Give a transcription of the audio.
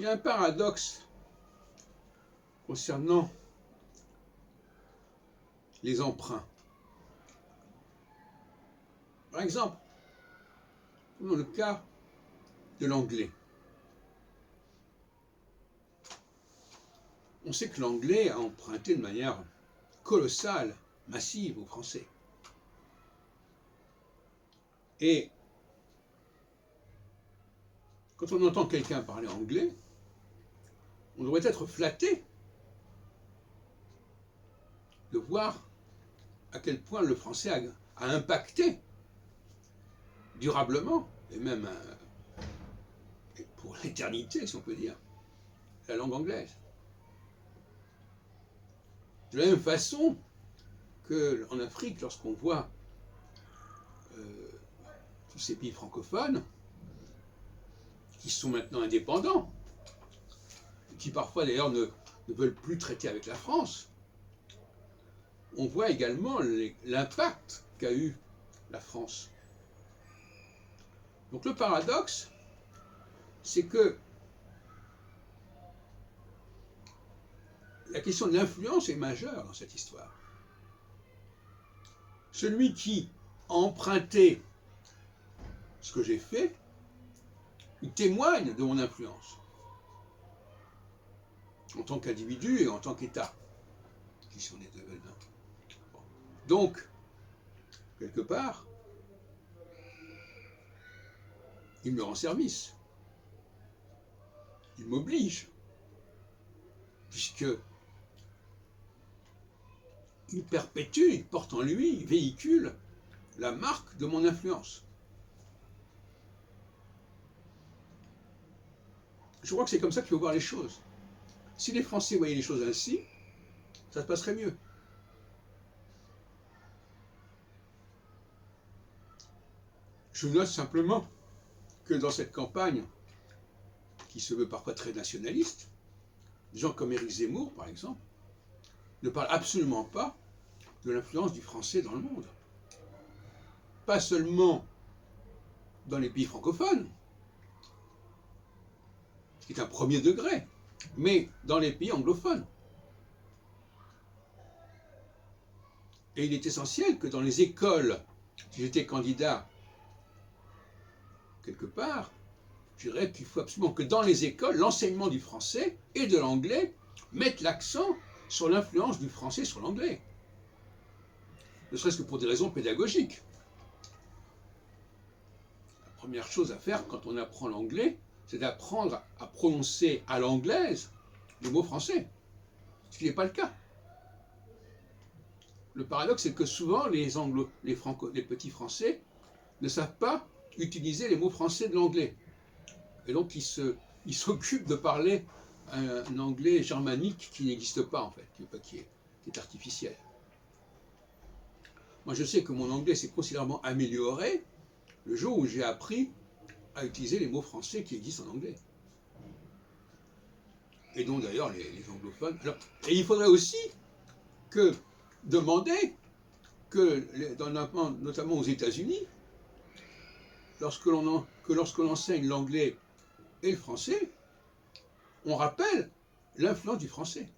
Il y a un paradoxe concernant les emprunts. Par exemple, dans le cas de l'anglais. On sait que l'anglais a emprunté de manière colossale, massive aux Français. Et quand on entend quelqu'un parler anglais, on devrait être flatté de voir à quel point le français a impacté durablement, et même pour l'éternité, si on peut dire, la langue anglaise. De la même façon qu'en Afrique, lorsqu'on voit tous ces pays francophones, qui sont maintenant indépendants, qui parfois d'ailleurs ne veulent plus traiter avec la France, on voit également l'impact qu'a eu la France. Donc le paradoxe, c'est que la question de l'influence est majeure dans cette histoire. Celui qui a emprunté ce que j'ai fait, il témoigne de mon influence en tant qu'individu et en tant qu'État, qui sont les deux veulent. Bon. Donc, quelque part, il me rend service. Il m'oblige, puisque il perpétue, il porte en lui, il véhicule la marque de mon influence. Je crois que c'est comme ça qu'il faut voir les choses. Si les Français voyaient les choses ainsi, ça se passerait mieux. Je note simplement que dans cette campagne, qui se veut parfois très nationaliste, des gens comme Éric Zemmour, par exemple, ne parlent absolument pas de l'influence du français dans le monde. Pas seulement dans les pays francophones, ce qui est un premier degré, mais dans les pays anglophones. Et il est essentiel que dans les écoles, si j'étais candidat quelque part, je dirais qu'il faut absolument que dans les écoles, l'enseignement du français et de l'anglais mette l'accent sur l'influence du français sur l'anglais. Ne serait-ce que pour des raisons pédagogiques. La première chose à faire quand on apprend l'anglais, c'est d'apprendre à prononcer à l'anglaise le mot français, ce qui n'est pas le cas. Le paradoxe, c'est que souvent les petits français ne savent pas utiliser les mots français de l'anglais. Et donc ils s'occupent de parler un anglais germanique qui n'existe pas en fait, qui est artificiel. Moi je sais que mon anglais s'est considérablement amélioré le jour où j'ai appris à utiliser les mots français qui existent en anglais. Et donc d'ailleurs les anglophones. Alors, et il faudrait aussi demander que, notamment aux États-Unis, lorsque l'on enseigne l'anglais et le français, on rappelle l'influence du français.